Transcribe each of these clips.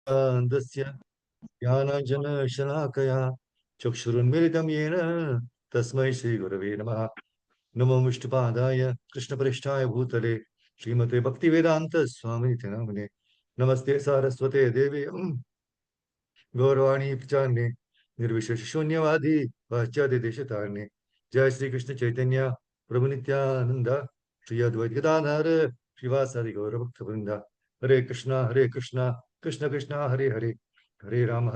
दस्य ज्ञानाञ्जनशलाकया चक्षुरुन्मिलितं येन तस्मै श्रीगुरवे नमः। नमो विष्णुपादाय कृष्णप्रेष्ठाय भूतले श्रीमते भक्तिवेदान्तस्वामिनिति नामिने। नमस्ते सारस्वते देवे गौरवाणी प्रचारणे निर्विशेष शून्यवादी पाश्चात्य देशतारणे। जय श्री कृष्ण चैतन्य प्रभु नित्यानंद श्री अद्वैत गदाधर श्रीवासादि गौर भक्त वृंदा। हरे कृष्णा कृष्ण कृष्णा हरे हरे, हरे Ram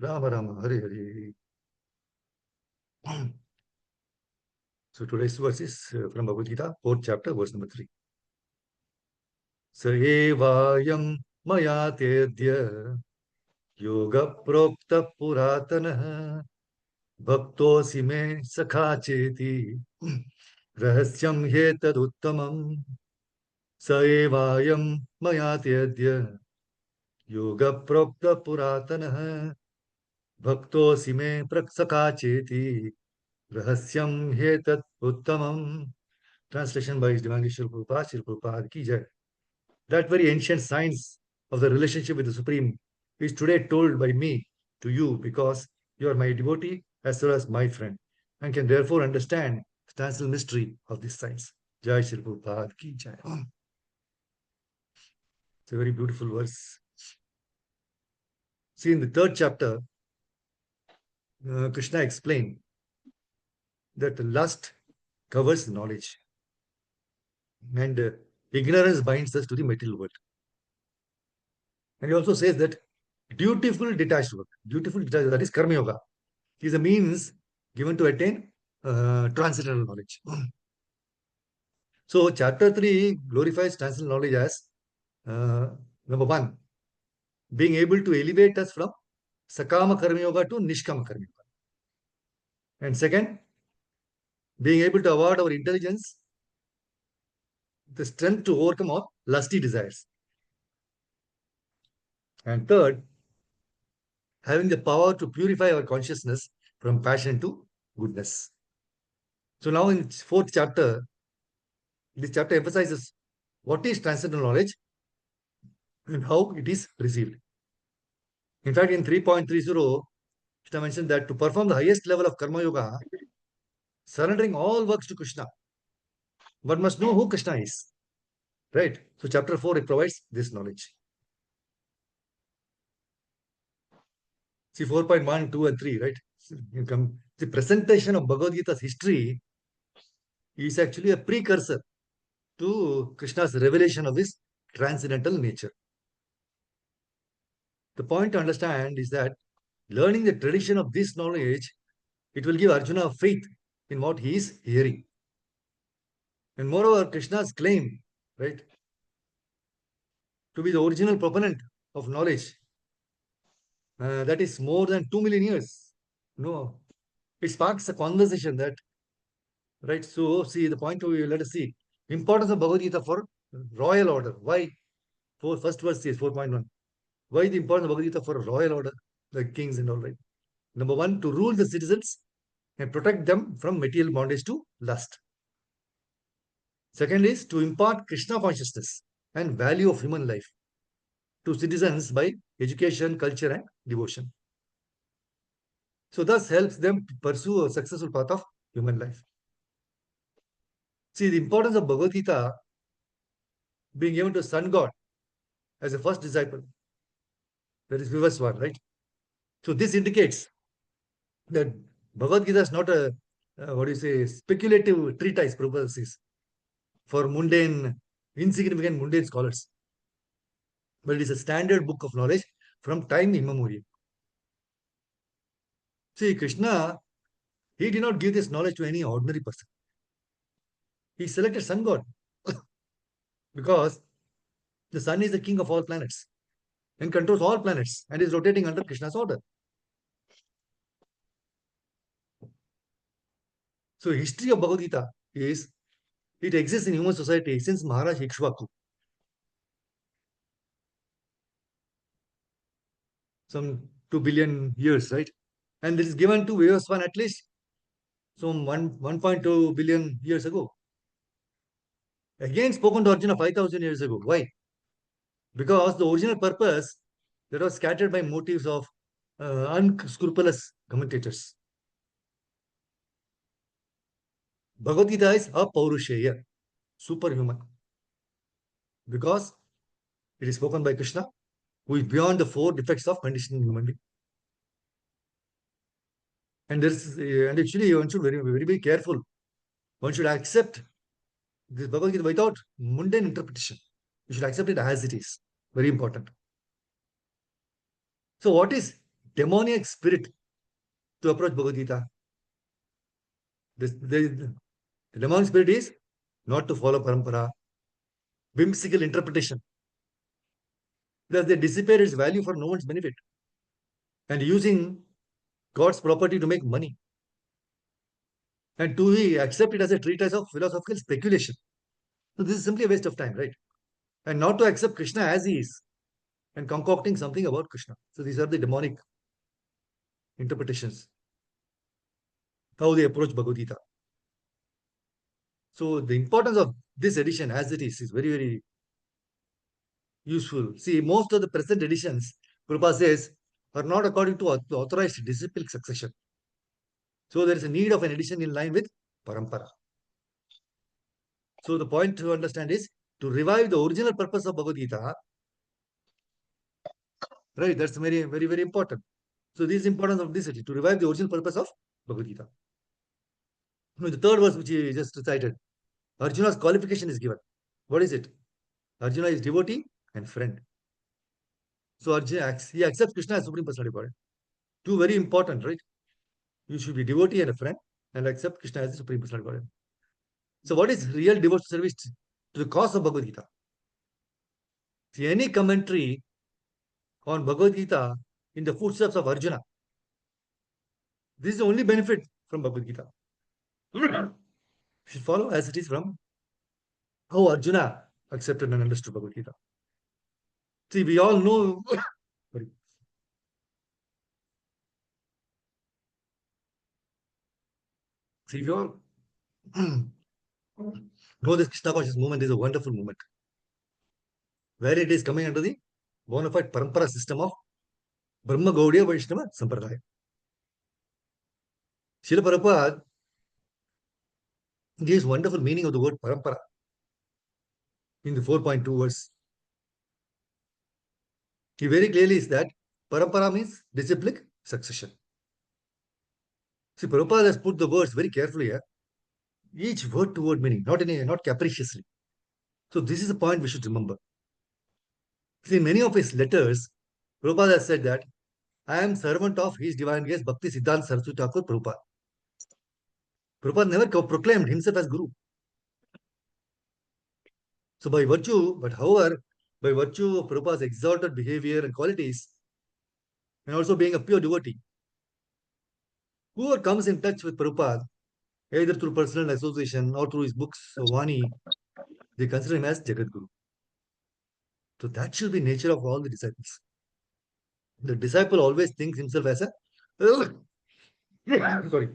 Ram Ram Hare Hare. So today's verse is from Bhagavad Gita, 4th chapter, verse number 3. स एवायं मया तेद्य योग प्रोक्त पुरातनः भक्तोऽसि मे सखा चेति रहस्यं ह्येतदुत्तमम्. स एवायं मया तेद्य योग प्रोक्त पुरातनः भक्तोऽसि मे सखा चेति रहस्यं ह्येतत् उत्तमम्. Translation by His Divine Srila Prabhupada, Srila Prabhupada ki jai. That very ancient science of the relationship with the Supreme is today told by me to you because you are my devotee as well as my friend and can therefore understand the transcendental mystery of this science. Jai Srila Prabhupada ki jai. It's a very beautiful verse. See, in the 3rd chapter, Krishna explained that lust covers knowledge and ignorance binds us to the material world. And he also says that dutiful detached work, that is karma yoga, is a means given to attain transcendental knowledge. So chapter 3 glorifies transcendental knowledge as number 1, being able to elevate us from sakama karma yoga to nishkama karma yoga. And second, being able to award our intelligence the strength to overcome all lusty desires. And third, having the power to purify our consciousness from passion to goodness. So now in 4th chapter, this chapter emphasizes what is transcendental knowledge and how it is received. In fact, in 3.30, Krishna mentioned that to perform the highest level of karma yoga, surrendering all works to Krishna, one must know who Krishna is. Right? So chapter 4, it provides this knowledge. See 4.1, 2, and 3, right? The presentation of Bhagavad Gita's history is actually a precursor to Krishna's revelation of his transcendental nature. The point to understand is that learning the tradition of this knowledge, it will give Arjuna faith in what he is hearing. And moreover, Krishna's claim, right, to be the original proponent of knowledge, that is more than 2 million years. No, it sparks a conversation that, right? So, see, the point we let us see importance of Bhagavad Gita for royal order. Why? First verse is 4.1. Why the importance of Bhagavad Gita for royal order, like kings and all, right? Number 1, to rule the citizens and protect them from material bondage to lust. Second is to impart Krishna consciousness and value of human life to citizens by education, culture, and devotion. So thus helps them pursue a successful path of human life. See, the importance of Bhagavad Gita being given to sun god as a first disciple, that is Vivaswar, right? So this indicates that Bhagavad Gita is not a, speculative treatise purposes for insignificant mundane scholars, but it is a standard book of knowledge from time immemorial. See, Krishna, he did not give this knowledge to any ordinary person. He selected sun god because the sun is the king of all planets and controls all planets and is rotating under Krishna's order. So history of Bhagavad Gita is, it exists in human society since Maharaj Ikshvaku. Some 2 billion years, right? And it is given to Vivaswan at least some 1.2 billion years ago. Again spoken to Arjuna 5,000 years ago. Why? Because the original purpose that was scattered by motives of unscrupulous commentators. Bhagavad Gita is apaurushaya, superhuman, because it is spoken by Krishna, who is beyond the four defects of conditioning human being. And and actually one should very careful. One should accept this Bhagavad Gita without mundane interpretation. You should accept it as it is. Very important. So, what is demoniac spirit to approach Bhagavad Gita? The demonic spirit is not to follow parampara, whimsical interpretation, because they dissipate its value for no one's benefit and using God's property to make money. And to accept it as a treatise of philosophical speculation. So, this is simply a waste of time, right? And not to accept Krishna as he is and concocting something about Krishna. So, these are the demonic interpretations, how they approach Bhagavad Gita. So, the importance of this edition as it is very useful. See, most of the present editions, Prabhupada says, are not according to authorized disciplic succession. So, there is a need of an edition in line with parampara. So, the point to understand is to revive the original purpose of Bhagavad Gita. Right, that's very important. So, this is importance of this to revive the original purpose of Bhagavad Gita. The third verse which he just recited, Arjuna's qualification is given. What is it? Arjuna is devotee and friend. So Arjuna he accepts Krishna as Supreme Personality of Godhead. Two very important, right? You should be devotee and a friend and accept Krishna as the Supreme Personality of Godhead. So what is real devotional service to the cause of Bhagavad Gita? See, any commentary on Bhagavad Gita in the footsteps of Arjuna, this is the only benefit from Bhagavad Gita. Should follow as it is from how Arjuna accepted and understood Bhagavad Gita. See, we all know. Sorry. See, we all know this Krishna conscious movement is a wonderful movement, where it is coming under the bona fide parampara system of Brahma Gaudiya Vaishnava Sampradaya. Srila Prabhupada gives wonderful meaning of the word parampara in the 4.2 verse. He very clearly is that parampara means disciplic succession. See, Prabhupada has put the words very carefully here, each word to word meaning, not capriciously. So this is a point we should remember. See, in many of his letters, Prabhupada has said that I am servant of His Divine Grace Bhakti Siddhanta Saraswati Thakur Prabhupada. Prabhupada never proclaimed himself as Guru. So however, by virtue of Prabhupada's exalted behavior and qualities, and also being a pure devotee, whoever comes in touch with Prabhupada, either through personal association or through his books or Vani, they consider him as Jagat Guru. So that should be nature of all the disciples. The disciple always thinks himself as a sorry,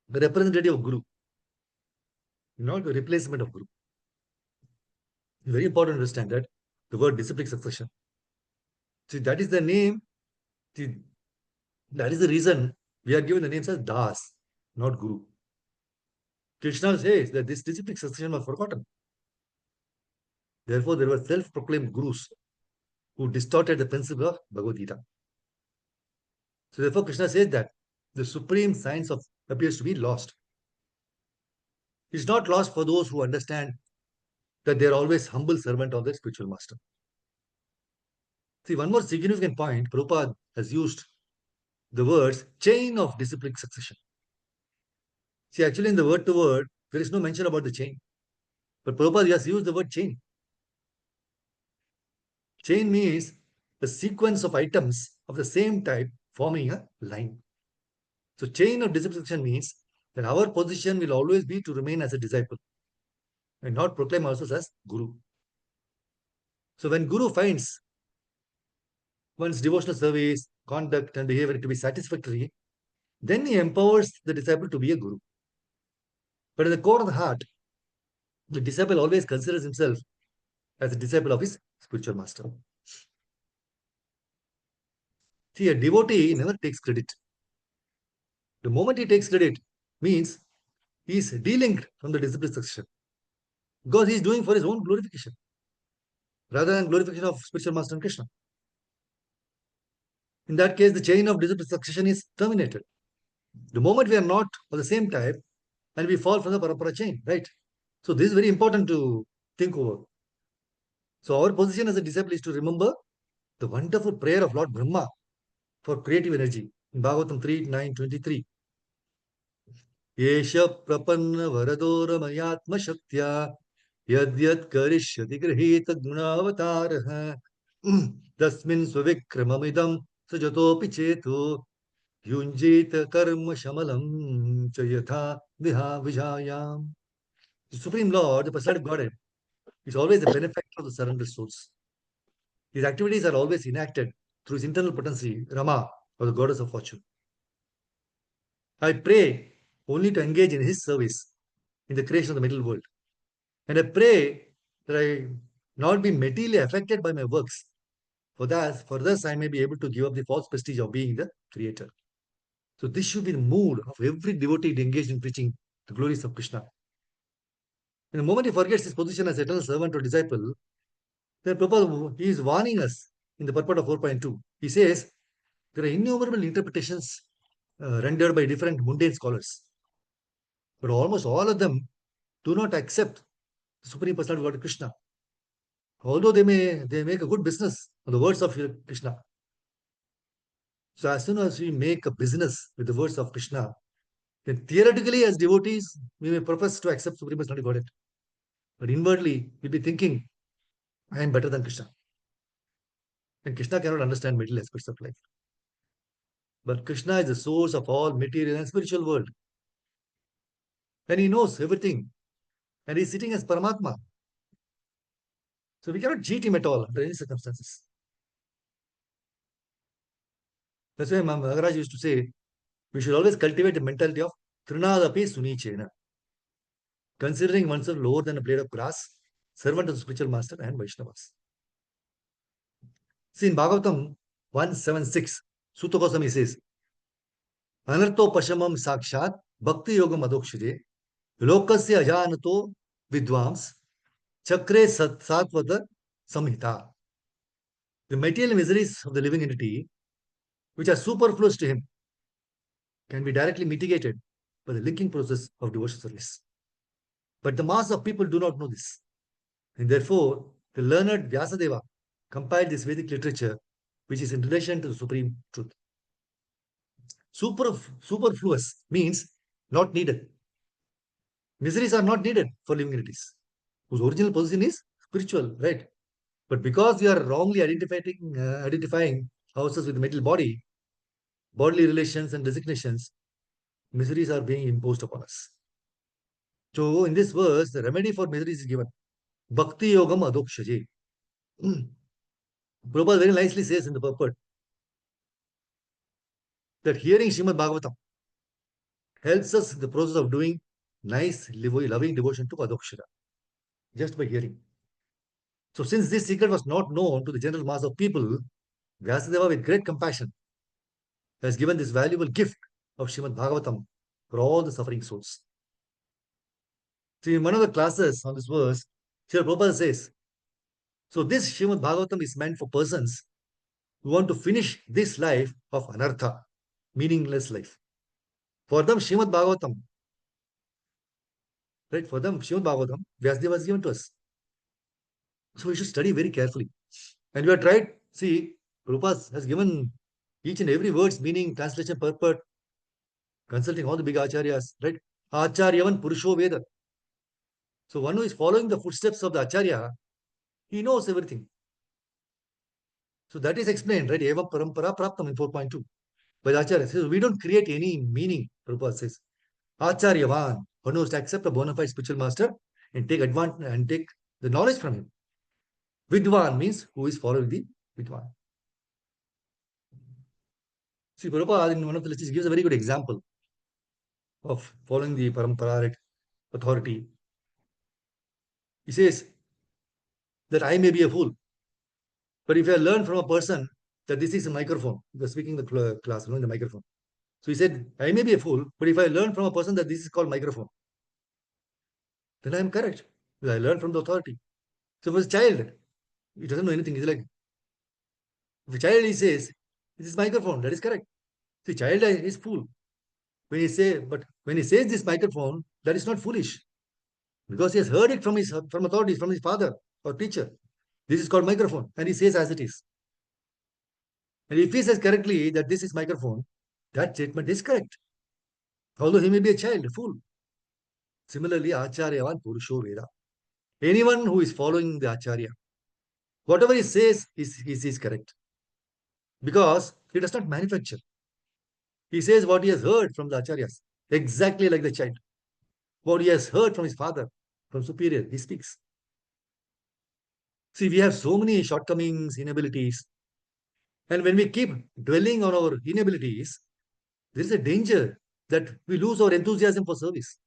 the representative of Guru, not the replacement of Guru. Very important to understand that the word disciplic succession. See, that is the name. See, that is the reason we are given the names as Das, not Guru. Krishna says that this disciplic succession was forgotten. Therefore, there were self-proclaimed gurus who distorted the principle of Bhagavad Gita. So therefore, Krishna says that the supreme science of appears to be lost. It's not lost for those who understand that they are always humble servant of their spiritual master. See, one more significant point, Prabhupada has used the words chain of disciplic succession. See, actually in the word to word, there is no mention about the chain. But Prabhupada has used the word chain. Chain means a sequence of items of the same type forming a line. So chain of discipleship means that our position will always be to remain as a disciple and not proclaim ourselves as Guru. So when Guru finds one's devotional service, conduct, and behavior to be satisfactory, then he empowers the disciple to be a Guru. But at the core of the heart, the disciple always considers himself as a disciple of his spiritual master. See, a devotee never takes credit. The moment he takes credit, means he is delinked from the discipline succession because he is doing for his own glorification rather than glorification of spiritual master and Krishna. In that case, the chain of disciple succession is terminated. The moment we are not of the same type, and we fall from the parampara chain, right? So this is very important to think over. So our position as a disciple is to remember the wonderful prayer of Lord Brahma for creative energy in Bhagavatam 3:9-23. Yesha prapanna varadora shaktya yadyat karishyati grihita gunavatarah tasmin svavikramamidam sajatopi chetu yunjita karma shamalam chayatha viha vijayam. The Supreme Lord, the personality of Godhead, is always the benefactor of the surrendered souls. His activities are always enacted through his internal potency, Rama, or the goddess of fortune. I pray only to engage in his service in the creation of the middle world. And I pray that I not be materially affected by my works. For thus I may be able to give up the false prestige of being the creator. So this should be the mood of every devotee engaged in preaching the glories of Krishna. In the moment he forgets his position as eternal servant or disciple, then Prabhupada he is warning us in the purport of 4.2. He says there are innumerable interpretations rendered by different mundane scholars, but almost all of them do not accept the Supreme Personality of God Krishna, although they make a good business on the words of Krishna. So as soon as we make a business with the words of Krishna, then theoretically as devotees we may profess to accept Supreme Personality of Godhead, but inwardly we'll be thinking, I am better than Krishna. And Krishna cannot understand material aspects of life. But Krishna is the source of all material and spiritual world. And he knows everything. And he's sitting as Paramatma. So we cannot cheat him at all under any circumstances. That's why Maharaj used to say, we should always cultivate the mentality of Trinadapi Sunichena, considering oneself lower than a blade of grass, servant of the spiritual master and Vaishnavas. See, in Bhagavatam 176, Sutta Goswami says, Anarto Pashamam Sakshat Bhakti Yogam Adokshide Lokasya Ajanato Vidwams Chakre Satvata Samhita. The material miseries of the living entity, which are superfluous to him, can be directly mitigated by the linking process of devotional service. But the mass of people do not know this. And therefore, the learned Vyasadeva compiled this Vedic literature, which is in relation to the supreme truth. Superfluous means not needed. Miseries are not needed for living entities, whose original position is spiritual, right? But because we are wrongly identifying ourselves with the material body, bodily relations and designations, miseries are being imposed upon us. So in this verse, the remedy for miseries is given. Bhakti Yogam Adokshaje. Prabhupada very nicely says in the purport that hearing Srimad Bhagavatam helps us in the process of doing nice, loving devotion to Adokshara, just by hearing. So since this secret was not known to the general mass of people, Vyasadeva with great compassion has given this valuable gift of Srimad Bhagavatam for all the suffering souls. See, in one of the classes on this verse, Srila Prabhupada says, so this Srimad Bhagavatam is meant for persons who want to finish this life of anartha, meaningless life. For them, Srimad Bhagavatam, right? For them, Srimad Bhagavatam, Vyasadeva was given to us. So we should study very carefully. And we have tried, see, Prabhupada has given each and every word's meaning, translation, purport, consulting all the big acharyas, right? Acharyavan Purusho Veda. So one who is following the footsteps of the acharya, he knows everything. So that is explained, right? Eva parampara praptam in 4.2 by the acharya. So we don't create any meaning, Prabhupada says. Acharyavan, one who is to accept a bona fide spiritual master and take advantage and take the knowledge from him. Vidwan means who is following the Vidwan. See, Prabhupada in one of the lists gives a very good example of following the parampara authority. He says that I may be a fool, but if I learn from a person that this is a microphone. He was speaking in the class, in the microphone. So he said, I may be a fool, but if I learn from a person that this is called microphone, then I am correct. Because I learned from the authority. So if a child, he doesn't know anything. He's like, if a child he says, this is microphone, that is correct. The child is fool. But when he says this microphone, that is not foolish. Because he has heard it from authorities, from his father or teacher. This is called microphone. And he says as it is. And if he says correctly that this is microphone, that statement is correct. Although he may be a child, a fool. Similarly, Acharyavan Purusho Veda. Anyone who is following the Acharya, whatever he says is correct. Because he does not manufacture. He says what he has heard from the Acharyas, exactly like the child. What he has heard from his father, from superior, he speaks. See, we have so many shortcomings, inabilities. And when we keep dwelling on our inabilities, there is a danger that we lose our enthusiasm for service.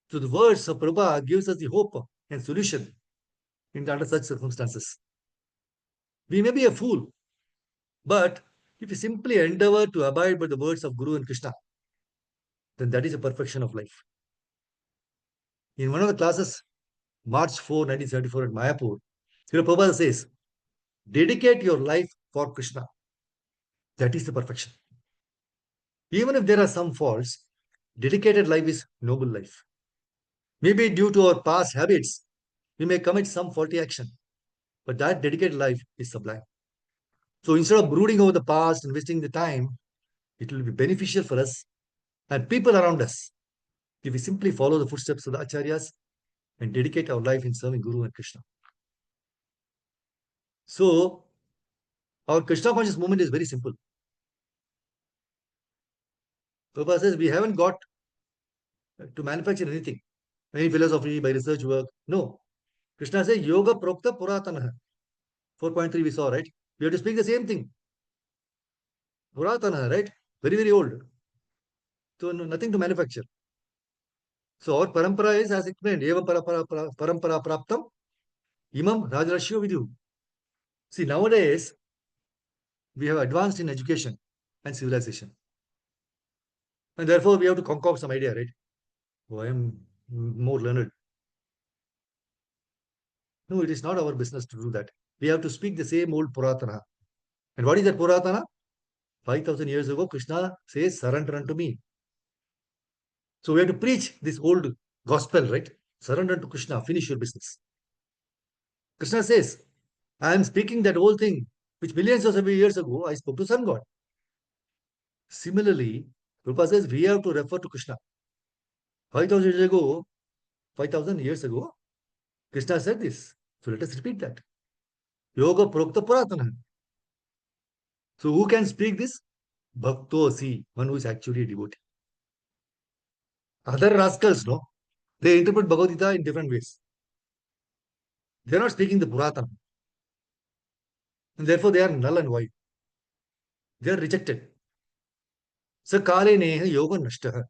So the words of Prabhupada gives us the hope and solution under such circumstances. We may be a fool, but if we simply endeavor to abide by the words of Guru and Krishna, then that is a perfection of life. In one of the classes, March 4, 1974 at Mayapur, Prabhupada says, dedicate your life for Krishna. That is the perfection. Even if there are some faults, dedicated life is noble life. Maybe due to our past habits, we may commit some faulty action, but that dedicated life is sublime. So instead of brooding over the past and wasting the time, it will be beneficial for us and people around us if we simply follow the footsteps of the Acharyas and dedicate our life in serving Guru and Krishna. So our Krishna conscious movement is very simple. Prabhupada says we haven't got to manufacture anything, any philosophy by research work. No. Krishna says Yoga Prokta Puratana. 4.3 we saw, right? We have to speak the same thing. Puratana, right? Very, very old. So nothing to manufacture. So our parampara is as explained, Eva parampara praptam, imam rajarashyo vidhu. See, nowadays, we have advanced in education and civilization. And therefore, we have to concoct some idea, right? Oh, I am more learned. No, it is not our business to do that. We have to speak the same old Puratana. And what is that Puratana? 5,000 years ago, Krishna says, surrender unto me. So we have to preach this old gospel, right? Surrender to Krishna, finish your business. Krishna says, I am speaking that whole thing, which millions of years ago I spoke to Sun God. Similarly, Prabhupada says we have to refer to Krishna. 5,000 years ago, 5,000 years ago, Krishna said this. So let us repeat that. Yoga Prokta Puratana. So who can speak this? Bhaktosi, one who is actually a devotee. Other rascals, no? They interpret Bhagavad Gita in different ways. They are not speaking the Puratana. And therefore they are null and void. They are rejected. Sakale neha yoga nashtaha.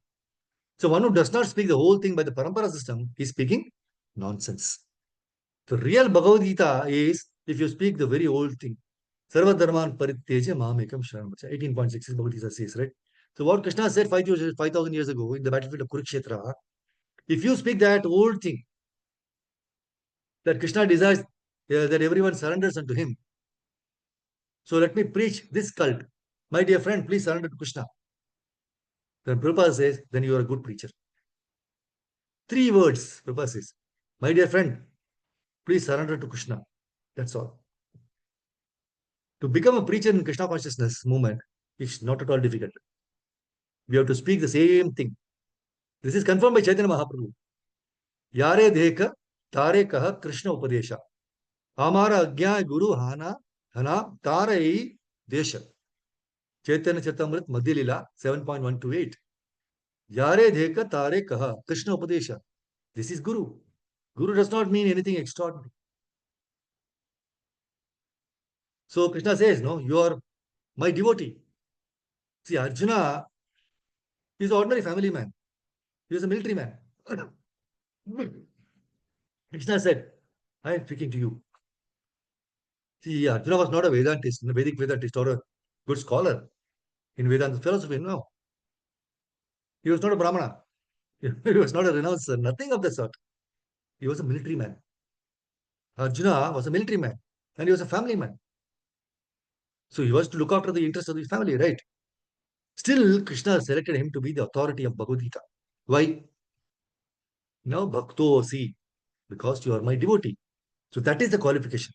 So one who does not speak the whole thing by the parampara system is speaking nonsense. The real Bhagavad Gita is if you speak the very old thing. Sarva dharman paritteja mamekam sharanam. 18.6 is Bhagavad Gita says, right? So what Krishna said 5,000 years ago in the battlefield of Kurukshetra, if you speak that old thing, that Krishna desires that everyone surrenders unto him. So let me preach this cult. My dear friend, please surrender to Krishna. Then Prabhupada says, then you are a good preacher. 3 words, Prabhupada says. My dear friend, please surrender to Krishna. That's all. To become a preacher in Krishna consciousness movement is not at all difficult. We have to speak the same thing. This is confirmed by Chaitanya Mahaprabhu. Yare dekha, tare kaha Krishna upadesha. Amara agya guru hana tarai desha. Chaitanya Chatamrit Madhya Lila 7.128. Yare dekha, tare kaha Krishna upadesha. This is Guru. Guru does not mean anything extraordinary. So Krishna says, no, you are my devotee. See, Arjuna is an ordinary family man. He is a military man. Krishna said, I am speaking to you. See, Arjuna was not a Vedantist, a Vedic Vedantist or a good scholar in Vedanta philosophy. No, he was not a Brahmana. He was not a renouncer, nothing of the sort. He was a military man. Arjuna was a military man and he was a family man. So he was to look after the interests of his family, right? Still, Krishna selected him to be the authority of Bhagavad Gita. Why? Now, Bhakto, see, because you are my devotee. So that is the qualification.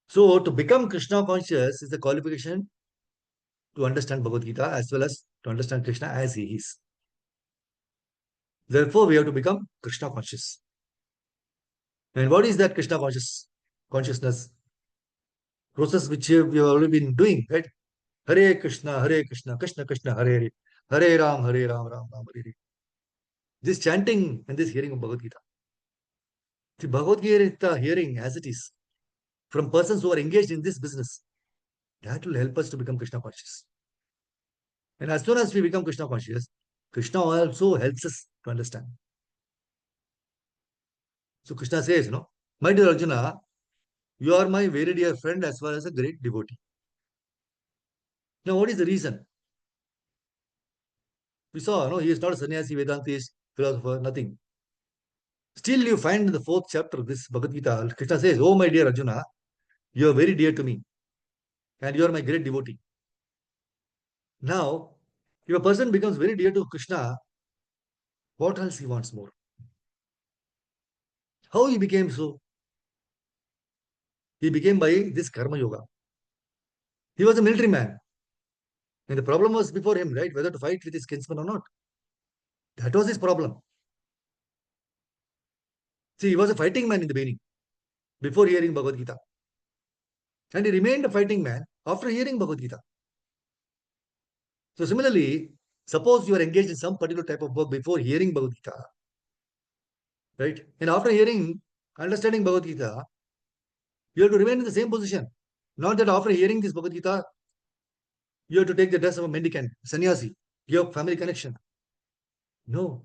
So to become Krishna conscious is the qualification to understand Bhagavad Gita as well as to understand Krishna as he is. Therefore, we have to become Krishna conscious. And what is that Krishna consciousness process which we have already been doing, right? Hare Krishna, Krishna Krishna, Hare Hare, Hare Ram, Ram Ram, Hare Hare. This chanting and this hearing of Bhagavad Gita. The Bhagavad Gita hearing as it is from persons who are engaged in this business, that will help us to become Krishna conscious. And as soon as we become Krishna conscious, Krishna also helps us to understand. So Krishna says, no, my dear Arjuna, you are my very dear friend as well as a great devotee. Now, what is the reason? We saw, no, he is not a sannyasi, Vedantist, philosopher, nothing. Still, you find in the fourth chapter of this Bhagavad Gita, Krishna says, oh, my dear Arjuna, you are very dear to me and you are my great devotee. Now, if a person becomes very dear to Krishna, what else he wants more? How he became so? He became by this karma yoga. He was a military man. And the problem was before him, right? Whether to fight with his kinsman or not. That was his problem. See, he was a fighting man in the beginning, before hearing Bhagavad Gita. And he remained a fighting man after hearing Bhagavad Gita. So similarly, suppose you are engaged in some particular type of work before hearing Bhagavad Gita, right? And after hearing, understanding Bhagavad Gita, you have to remain in the same position. Not that after hearing this Bhagavad Gita, you have to take the dress of a mendicant, sannyasi, give up family connection. No,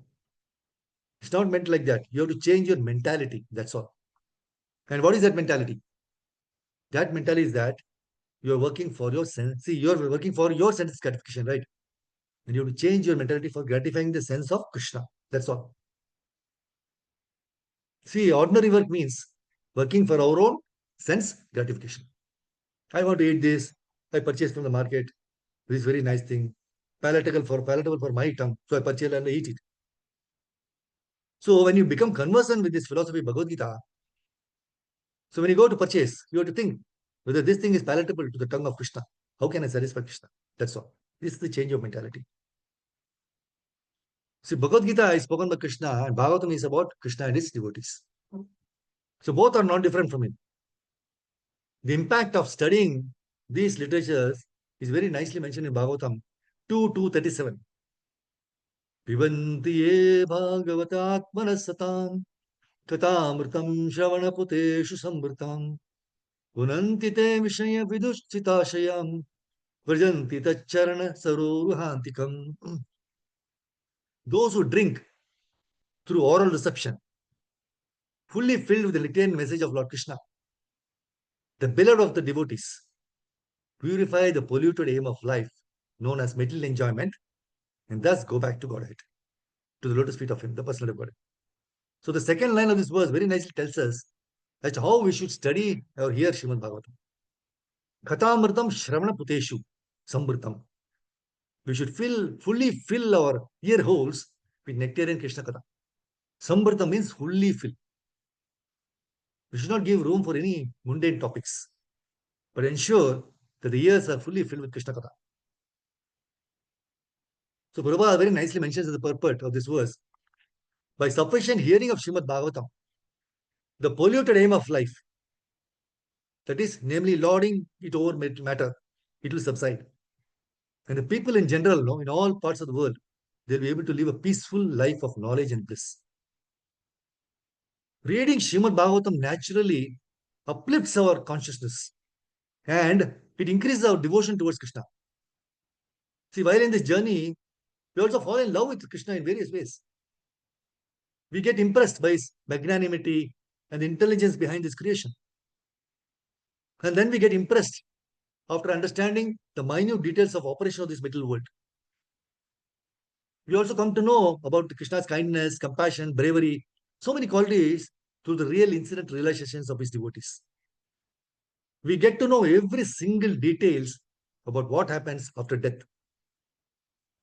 it's not meant like that. You have to change your mentality. That's all. And what is that mentality? That mentality is that you are working for your sense. See, you are working for your sense gratification, right? And you have to change your mentality for gratifying the sense of Krishna. That's all. See, ordinary work means working for our own sense gratification. I want to eat this. I purchase from the market. This very nice thing. Palatable for my tongue. So I purchase and I eat it. So when you become conversant with this philosophy of Bhagavad Gita, so when you go to purchase, you have to think whether this thing is palatable to the tongue of Krishna. How can I satisfy Krishna? That's all. This is the change of mentality. See, Bhagavad Gita is spoken by Krishna and Bhagavatam is about Krishna and his devotees. So both are not different from him. The impact of studying these literatures is very nicely mentioned in Bhagavatam 2:237. Pibanti ye bhagavatatmanasatam katamritam shravanaputeshu samvritam punanti te vishaya vidushchitashayam vrajanti tacharana saroruhantikam. Those who drink through oral reception, fully filled with the latent message of Lord Krishna, the beloved of the devotees, purify the polluted aim of life known as material enjoyment, and thus go back to Godhead, to the lotus feet of Him, the personal Godhead. So the second line of this verse very nicely tells us as to how we should study or hear Srimad Bhagavatam. Kathamritam Shravana Puteshu Sambritam. We should fully fill our ear holes with nectarian Krishna Katha. Sambritam means fully fill. We should not give room for any mundane topics, but ensure that the ears are fully filled with Krishna Katha. So Prabhupada very nicely mentions the purport of this verse. By sufficient hearing of Srimad Bhagavatam, the polluted aim of life, that is, namely lording it over matter, it will subside. And the people in general, no, in all parts of the world, they'll be able to live a peaceful life of knowledge and bliss. Reading Srimad Bhagavatam naturally uplifts our consciousness and it increases our devotion towards Krishna. See, while in this journey, we also fall in love with Krishna in various ways. We get impressed by his magnanimity and the intelligence behind his creation. And then we get impressed after understanding the minute details of operation of this material world. We also come to know about Krishna's kindness, compassion, bravery, so many qualities through the real incident realizations of his devotees. We get to know every single details about what happens after death.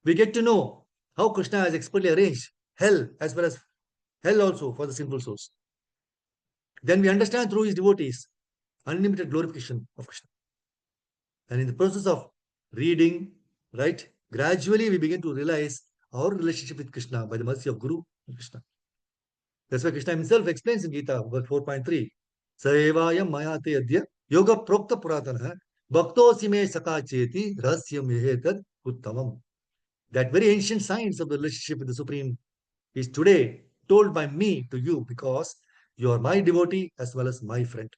We get to know how Krishna has expertly arranged hell as well as hell also for the sinful souls. Then we understand through his devotees unlimited glorification of Krishna. And in the process of reading, right, gradually we begin to realize our relationship with Krishna by the mercy of Guru and Krishna. That's why Krishna himself explains in Gita, verse 4.3, Saevayam mayate adya yoga prokta puratana bhaktosi me saka cheti rahasyam yehetad uttamam. That very ancient science of the relationship with the Supreme is today told by me to you because you are my devotee as well as my friend.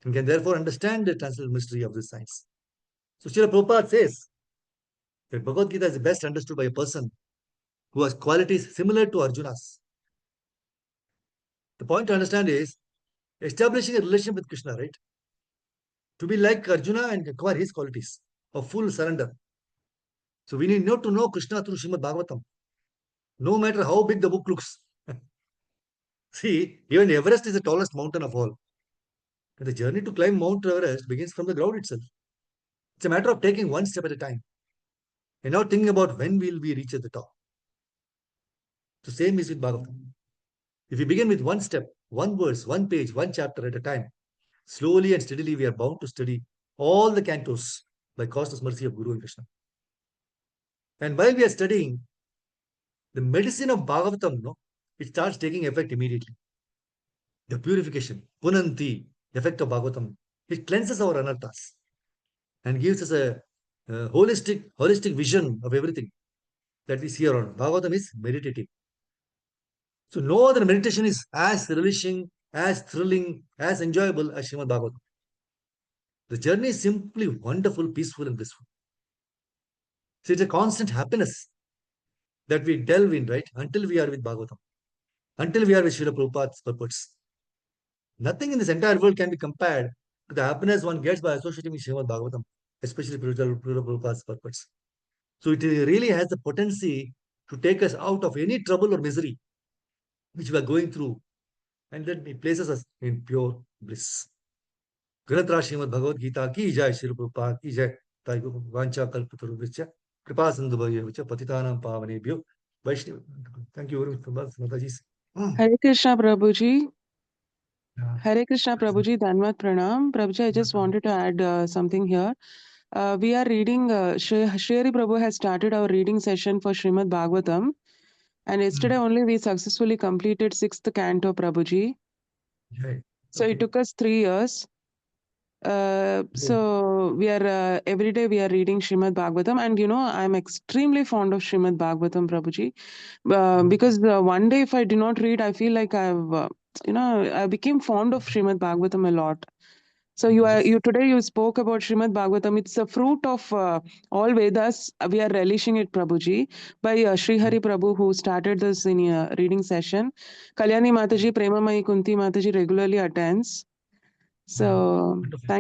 You can therefore understand the transcendental mystery of this science. So Srila Prabhupada says that Bhagavad Gita is best understood by a person who has qualities similar to Arjuna's. The point to understand is establishing a relationship with Krishna, right? To be like Arjuna and acquire his qualities of full surrender. So we need not to know Krishna through Srimad Bhagavatam, no matter how big the book looks. See, even Everest is the tallest mountain of all. And the journey to climb Mount Everest begins from the ground itself. It's a matter of taking one step at a time and not thinking about when will we reach at the top. The same is with Bhagavatam. If we begin with one step, one verse, one page, one chapter at a time, slowly and steadily we are bound to study all the cantos by causeless mercy of Guru and Krishna. And while we are studying, the medicine of Bhagavatam, no, it starts taking effect immediately. The purification, punanti, effect of Bhagavatam, it cleanses our anarthas and gives us a holistic vision of everything that we see around. Bhagavatam is meditative. So no other meditation is as relishing, as thrilling, as enjoyable as Srimad Bhagavatam. The journey is simply wonderful, peaceful, and blissful. So it's a constant happiness that we delve in, right, until we are with Bhagavatam, until we are with Srila Prabhupada's purpose. Nothing in this entire world can be compared to the happiness one gets by associating with Srimad Bhagavatam, especially Srila Prabhupada's purpose. So it really has the potency to take us out of any trouble or misery which we are going through, and then it places us in pure bliss. ग्रंथराज Shrimad Bhagavad Gita की जय श्री प्रभुपाद की जय ताई वांछा कल्पतरुभ्यश्च कृपा सिंधु भवेश्च पतितानां पावनेभ्यो वैष्णव thank you very much माता जी Hare Krishna Prabhuji. Hare Krishna Prabhuji, Dhanvat Pranam. Prabhuji, I just wanted to add something here. We are reading, Shri Prabhu has started our reading session for Srimad Bhagavatam. And yesterday only we successfully completed 6th canto, Prabhuji. So it took us 3 years. So we are every day we are reading Srimad Bhagavatam, and I'm extremely fond of Srimad Bhagavatam, Prabhuji, because one day if I do not read, I feel like I became fond of Srimad Bhagavatam a lot. So you today you spoke about Srimad Bhagavatam. It's a fruit of all Vedas. We are relishing it, Prabhuji, by Sri Hari Prabhu, who started this in a reading session. Kalyani Mataji, Premamai Kunti Mataji regularly attends. So thank